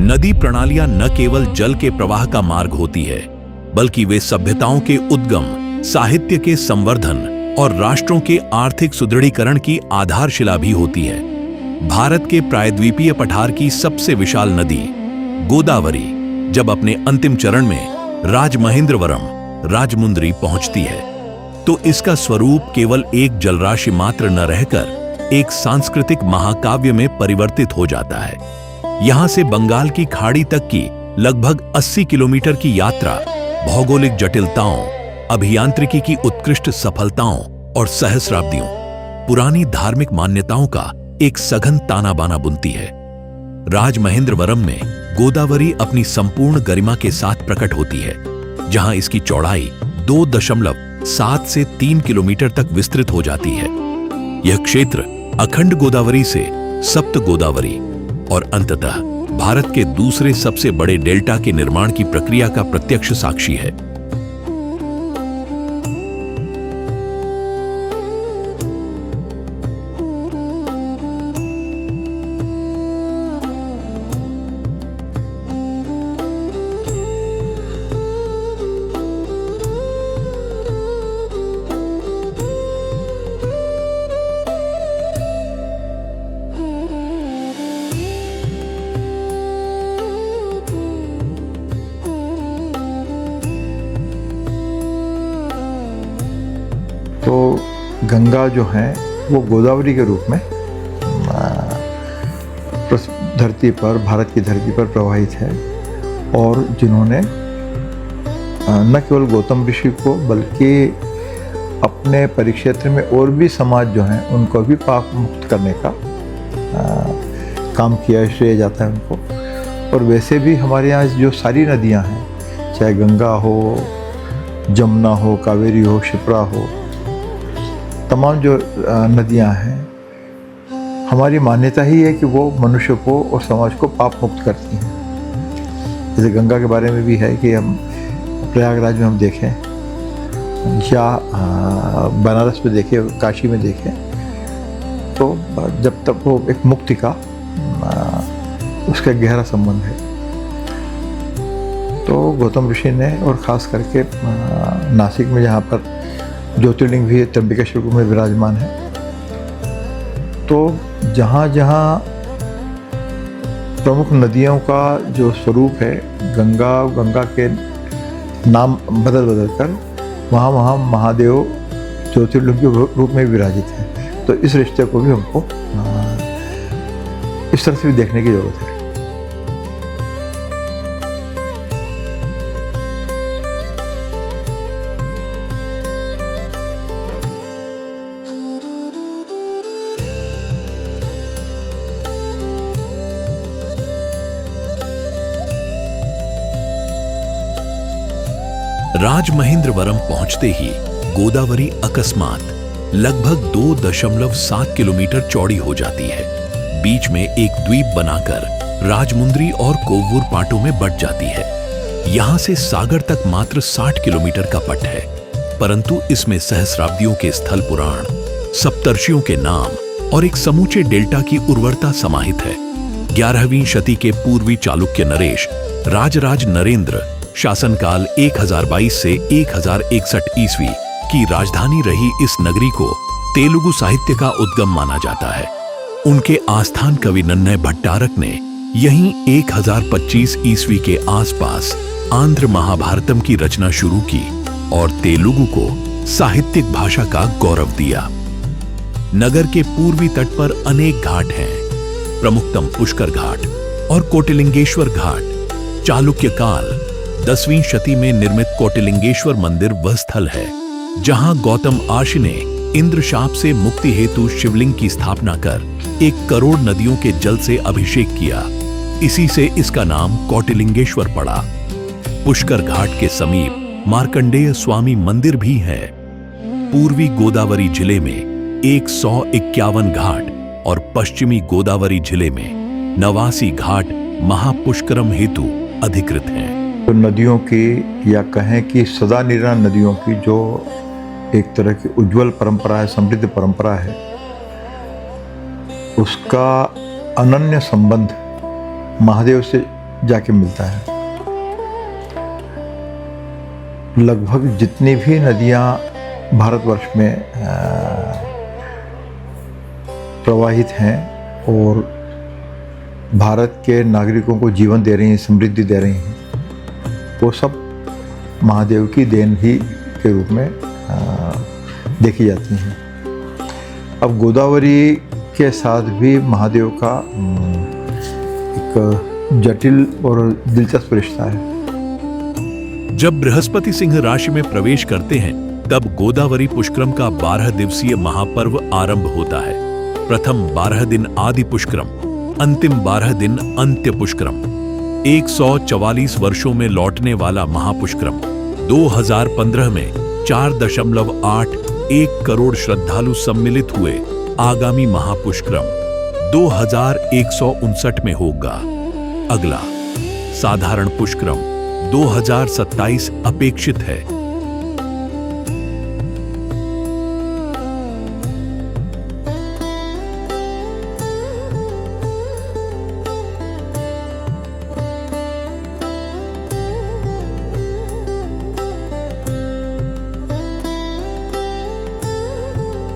नदी प्रणालियां न केवल जल के प्रवाह का मार्ग होती है, बल्कि वे सभ्यताओं के उद्गम, साहित्य के संवर्धन और राष्ट्रों के आर्थिक सुदृढ़ीकरण की आधारशिला भी होती है। भारत के प्रायद्वीपीय पठार की सबसे विशाल नदी गोदावरी जब अपने अंतिम चरण में राजमहेंद्रवरम, राजमुंद्री पहुंचती है, तो इसका स्वरूप केवल एक जलराशि मात्र न रहकर एक सांस्कृतिक महाकाव्य में परिवर्तित हो जाता है। यहां से बंगाल की खाड़ी तक की लगभग 80 किलोमीटर की यात्रा भौगोलिक जटिलताओं, अभियांत्रिकी की उत्कृष्ट सफलताओं और सहस्राब्दियों पुरानी धार्मिक मान्यताओं का एक सघन ताना बाना बुनती है। राजमहेंद्रवरम में गोदावरी अपनी संपूर्ण गरिमा के साथ प्रकट होती है, जहां इसकी चौड़ाई 2.7 से 3 किलोमीटर तक विस्तृत हो जाती है। यह क्षेत्र अखंड गोदावरी से सप्त गोदावरी और अंततः भारत के दूसरे सबसे बड़े डेल्टा के निर्माण की प्रक्रिया का प्रत्यक्ष साक्षी है। तो गंगा जो है वो गोदावरी के रूप में धरती पर, भारत की धरती पर प्रवाहित है, और जिन्होंने न केवल गौतम ऋषि को बल्कि अपने परिक्षेत्र में और भी समाज जो हैं उनको भी पाप मुक्त करने का काम किया, श्रेय जाता है उनको। और वैसे भी हमारे यहाँ जो सारी नदियाँ हैं, चाहे गंगा हो, जमुना हो, कावेरी हो, क्षिप्रा हो, तमाम जो नदियां हैं, हमारी मान्यता ही है कि वो मनुष्य को और समाज को पाप मुक्त करती हैं। जैसे गंगा के बारे में भी है कि हम प्रयागराज में हम देखें या बनारस में देखें, काशी में देखें, तो जब तक वो एक मुक्ति का उसका गहरा संबंध है। तो गौतम ऋषि ने, और ख़ास करके नासिक में जहाँ पर ज्योतिर्लिंग भी त्र्यंबकेश्वर में विराजमान है, तो जहाँ जहाँ प्रमुख नदियों का जो स्वरूप है, गंगा के नाम बदल बदल कर वहाँ वहाँ महादेव ज्योतिर्लिंग के रूप में विराजित है। तो इस रिश्ते को भी हमको इस तरह से भी देखने की जरूरत है। राजमहेंद्रवरम पहुंचते ही गोदावरी अकस्मात लगभग 2.7 किलोमीटर चौड़ी हो जाती है। बीच में एक द्वीप बनाकर राजमुंद्री और कोव्वूर पाटों में बट जाती है। यहां से सागर तक मात्र 60 किलोमीटर का पट है, परंतु इसमें सहस्राब्दियों के स्थल पुराण, सप्तर्षियों के नाम और एक समूचे डेल्टा की उर्वरता समाहित है। 11वीं शती के पूर्वी चालुक्य नरेश राजराज नरेंद्र शासनकाल 1022 से 1061 ईस्वी की राजधानी रही इस नगरी को तेलुगु साहित्य का उद्गम माना जाता है। उनके आस्थान कवि नन्नय भट्टारक ने यहीं 1025 ईस्वी के आसपास आंध्र महाभारतम की रचना शुरू की और तेलुगु को साहित्यिक भाषा का गौरव दिया। नगर के पूर्वी तट पर अनेक घाट हैं, प्रमुखतम पुष्कर घाट और कोटिलिंगेश्वर घाट। चालुक्य काल 10वीं शती में निर्मित कोटिलिंगेश्वर मंदिर वह स्थल है जहां गौतम आर्षि ने इंद्र शाप से मुक्ति हेतु शिवलिंग की स्थापना कर 1 करोड़ नदियों के जल से अभिषेक किया। इसी से इसका नाम कोटिलिंगेश्वर पड़ा। पुष्कर घाट के समीप मार्कंडेय स्वामी मंदिर भी है। पूर्वी गोदावरी जिले में 151 घाट और पश्चिमी गोदावरी जिले में 89 घाट महापुष्करम हेतु अधिकृत हैं। तो नदियों की, या कहें कि सदा निरंतर नदियों की जो एक तरह की उज्जवल परंपरा है, समृद्ध परंपरा है, उसका अनन्य संबंध महादेव से जाके मिलता है। लगभग जितनी भी नदियाँ भारतवर्ष में प्रवाहित हैं और भारत के नागरिकों को जीवन दे रही हैं, समृद्धि दे रही हैं, वो सब महादेव की देन ही के रूप में देखी जाती हैं। अब गोदावरी के साथ भी महादेव का एक जटिल और दिलचस्प रिश्ता है। जब बृहस्पति सिंह राशि में प्रवेश करते हैं तब गोदावरी पुष्करम का 12 दिवसीय महापर्व आरंभ होता है। प्रथम 12 दिन आदि पुष्करम, अंतिम 12 दिन अंत्य पुष्करम। 144 वर्षों में लौटने वाला महापुष्करम 2015 में 4.81 करोड़ श्रद्धालु सम्मिलित हुए आगामी महापुष्करम 2159 में होगा। अगला साधारण पुष्करम 2027 अपेक्षित है।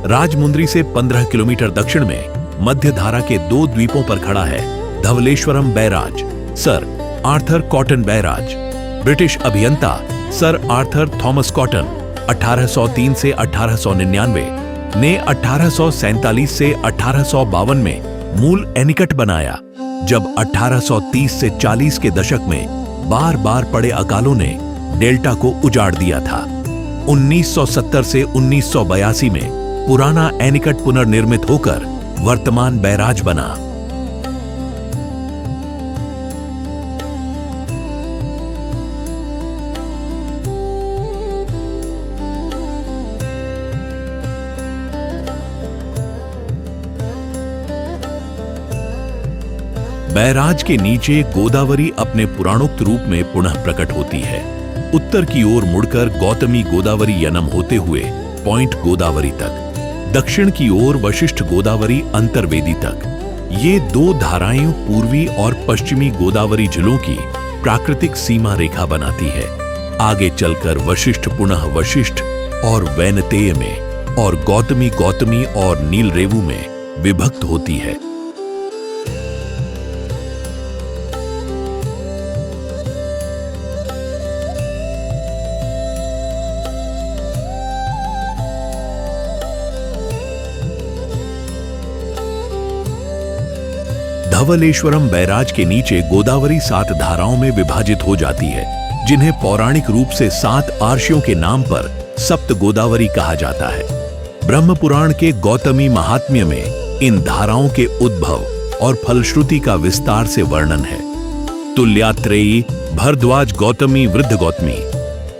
राजमुंद्री से 15 किलोमीटर दक्षिण में मध्य धारा के 2 द्वीपों पर खड़ा है Dhavaleswaram barrage. Sir Arthur Cotton barrage. British अभियंता सर आर्थर थॉमस कॉटन 1803 से 1899 ने 1847 से 1852 में मूल एनीकट बनाया। जब 1830 से 40 के दशक में बार बार पड़े अकालों ने डेल्टा को उजाड़ दिया था। 1970 से 1982 में पुराना एनीकट पुनर्निर्मित होकर वर्तमान बैराज बना। बैराज के नीचे गोदावरी अपने पुराणोक्त रूप में पुनः प्रकट होती है। उत्तर की ओर मुड़कर गौतमी गोदावरी यनम होते हुए पॉइंट गोदावरी तक, दक्षिण की ओर वशिष्ठ गोदावरी अंतर्वेदी तक। ये 2 धाराएं पूर्वी और पश्चिमी गोदावरी जिलों की प्राकृतिक सीमा रेखा बनाती है। आगे चलकर वशिष्ठ पुनः वशिष्ठ और वैनतेय में और गौतमी गौतमी और नीलरेवु में विभक्त होती है। धवलेश्वरम बैराज के नीचे गोदावरी 7 धाराओं में विभाजित हो जाती है, जिन्हें पौराणिक रूप से 7 आर्षियों के नाम पर सप्त गोदावरी कहा जाता है। ब्रह्म पुराण के गौतमी महात्म्य में इन धाराओं के उद्भव और फलश्रुति का विस्तार से वर्णन है। तुल्यात्रेयी, भरद्वाज गौतमी वृद्ध गौतमी,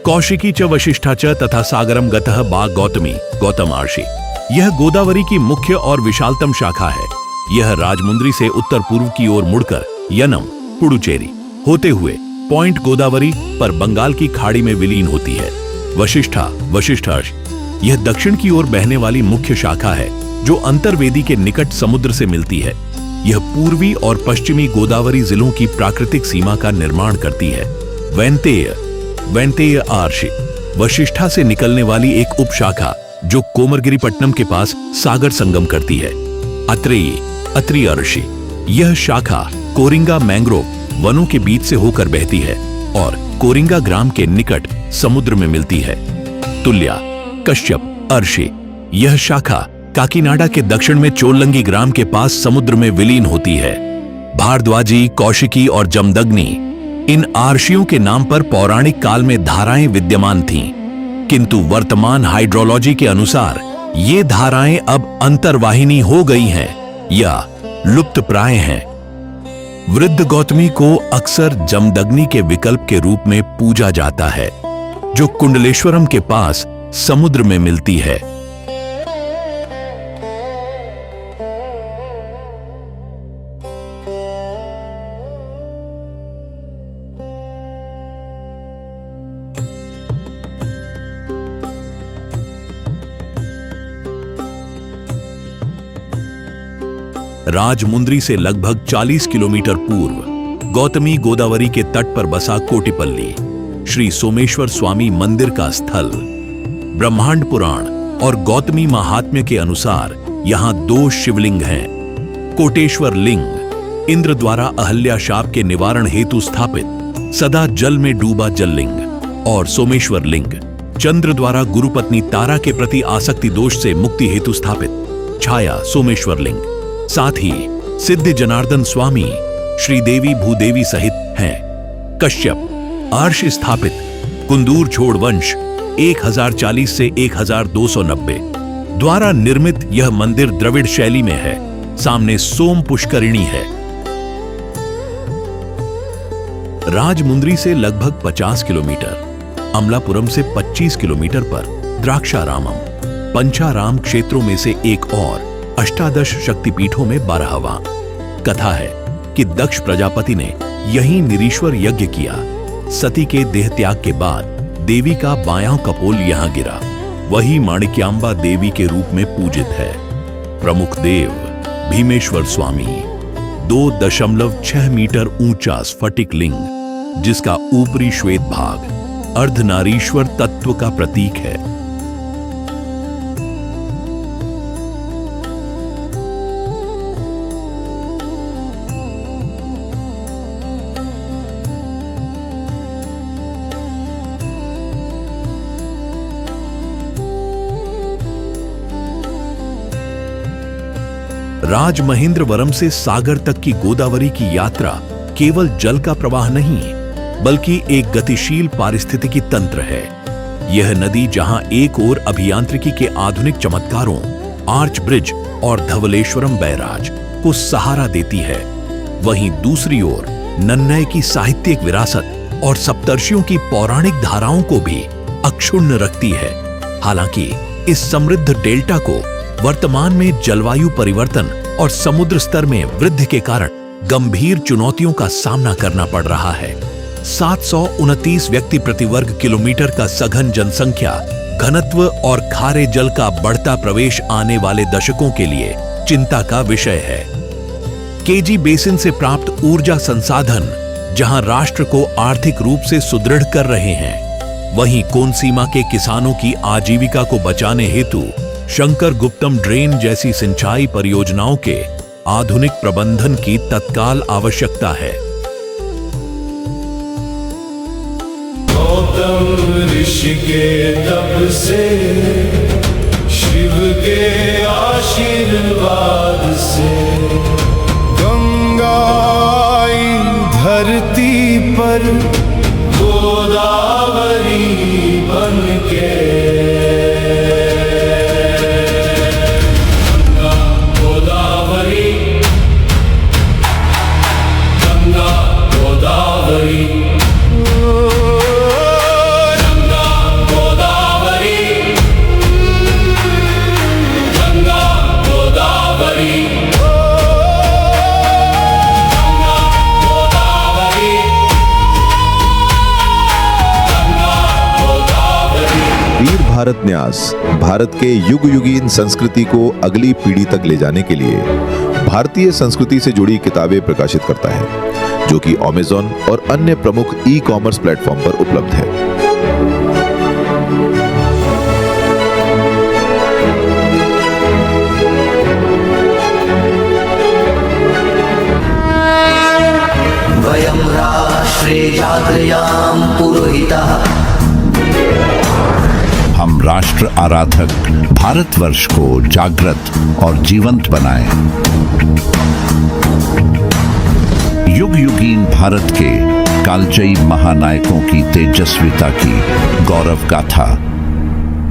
कौशिकी च वशिष्ठा च तथा सागरम गतः बाग गौतमी गौतम आर्षि। यह गोदावरी की मुख्य और विशालतम शाखा है। यह राजमुंद्री से उत्तर पूर्व की ओर मुड़कर यनम, पुडुचेरी होते हुए पॉइंट गोदावरी पर बंगाल की खाड़ी में विलीन होती है। वशिष्ठा, वशिष्ठार्ष, यह दक्षिण की ओर बहने वाली मुख्य शाखा है जो अंतर्वेदी के निकट समुद्र से मिलती है। यह पूर्वी और पश्चिमी गोदावरी जिलों की प्राकृतिक सीमा का निर्माण करती है। वैनतेय, वैनतेय आर्षि, वशिष्ठा से निकलने वाली एक उपशाखा जो कोमरगिरीपट्टनम के पास सागर संगम करती है। अत्रेयी, अत्रि अर्षि, यह शाखा कोरिंगा मैंग्रोव वनों के बीच से होकर बहती है और कोरिंगा ग्राम के निकट समुद्र में मिलती है। तुल्या, कश्यप अर्षि, यह शाखा काकीनाडा के दक्षिण में चोलंगी ग्राम के पास समुद्र में विलीन होती है। भारद्वाजी, कौशिकी और जमदग्नि, इन आर्षियों के नाम पर पौराणिक काल में धाराएं विद्यमान थीं, किंतु वर्तमान हाइड्रोलॉजी के अनुसार ये धाराएं अब अंतर्वाहिनी हो गई हैं या लुप्त प्राय हैं। वृद्ध गौतमी को अक्सर जमदग्नि के विकल्प के रूप में पूजा जाता है, जो कुंडलेश्वरम के पास समुद्र में मिलती है। राजमुंद्री से लगभग 40 किलोमीटर पूर्व गौतमी गोदावरी के तट पर बसा कोटिपल्ली, श्री सोमेश्वर स्वामी मंदिर का स्थल। ब्रह्मांड पुराण और गौतमी महात्म्य के अनुसार यहाँ 2 शिवलिंग हैं। कोटेश्वर लिंग इंद्र द्वारा अहल्या शाप के निवारण हेतु स्थापित सदा जल में डूबा जललिंग, और सोमेश्वर लिंग चंद्र द्वारा गुरुपत्नी तारा के प्रति आसक्ति दोष से मुक्ति हेतु स्थापित छाया सोमेश्वर लिंग। साथ ही सिद्ध जनार्दन स्वामी श्रीदेवी भूदेवी सहित हैं। कश्यप अर्श स्थापित कुंदूर छोड़ वंश 1040 से 1290 द्वारा निर्मित यह मंदिर द्रविड़ शैली में है। सामने सोम पुष्करिणी है। राजमुंद्री से लगभग 50 किलोमीटर, अमलापुरम से 25 किलोमीटर पर द्राक्षारामम, पंचाराम क्षेत्रों में से एक और अष्टादश शक्तिपीठों में 12वां। कथा है कि दक्ष प्रजापति ने यहीं निरीश्वर यज्ञ किया। सती के देह त्याग के बाद देवी का बायां कपोल यहां गिरा। वही माणिक्यांबा देवी के रूप में पूजित है। प्रमुख देव भीमेश्वर स्वामी 2.6 मीटर ऊंचा स्फटिक लिंग, जिसका ऊपरी श्वेत भाग अर्धनारीश्वर तत्व का प्रतीक है। राजमहेंद्रवरम से सागर तक की गोदावरी की यात्रा केवल जल का प्रवाह नहीं, बल्कि एक गतिशील पारिस्थितिकी तंत्र है। यह नदी जहां एक ओर अभियांत्रिकी के आधुनिक चमत्कारों, आर्च ब्रिज और धवलेश्वरम बैराज को सहारा देती है, वहीं दूसरी ओर नन्नय की साहित्यिक विरासत और सप्तर्षियों की पौराणिक धाराओं को भी अक्षुण्ण रखती है। हालांकि इस समृद्ध डेल्टा को वर्तमान में जलवायु परिवर्तन और समुद्र स्तर में वृद्धि के कारण गंभीर चुनौतियों का सामना करना पड़ रहा है। 729 व्यक्ति प्रति वर्ग किलोमीटर का सघन जनसंख्या घनत्व और खारे जल का बढ़ता प्रवेश आने वाले दशकों के लिए चिंता का विषय है। केजी बेसिन से प्राप्त ऊर्जा संसाधन जहां राष्ट्र को आर्थिक रूप से सुदृढ़ कर रहे हैं, वहीं कोनसीमा के किसानों की आजीविका को बचाने हेतु शंकर गुप्तम ड्रेन जैसी सिंचाई परियोजनाओं के आधुनिक प्रबंधन की तत्काल आवश्यकता है। गौतम ऋषि के तप से, शिव के आशीर्वाद से, गंगा आई धरती पर गोदावरी बनके। भारत न्यास भारत के युग युगीन संस्कृति को अगली पीढ़ी तक ले जाने के लिए भारतीय संस्कृति से जुड़ी किताबें प्रकाशित करता है, जो कि अमेज़न और अन्य प्रमुख ई-कॉमर्स प्लेटफॉर्म पर उपलब्ध है। वयं राष्ट्रे जागृयाम पुरोहितः। हम राष्ट्र आराधक भारतवर्ष को जागृत और जीवंत बनाएं। युग युगीन भारत के कालजयी महानायकों की तेजस्विता की गौरव गाथा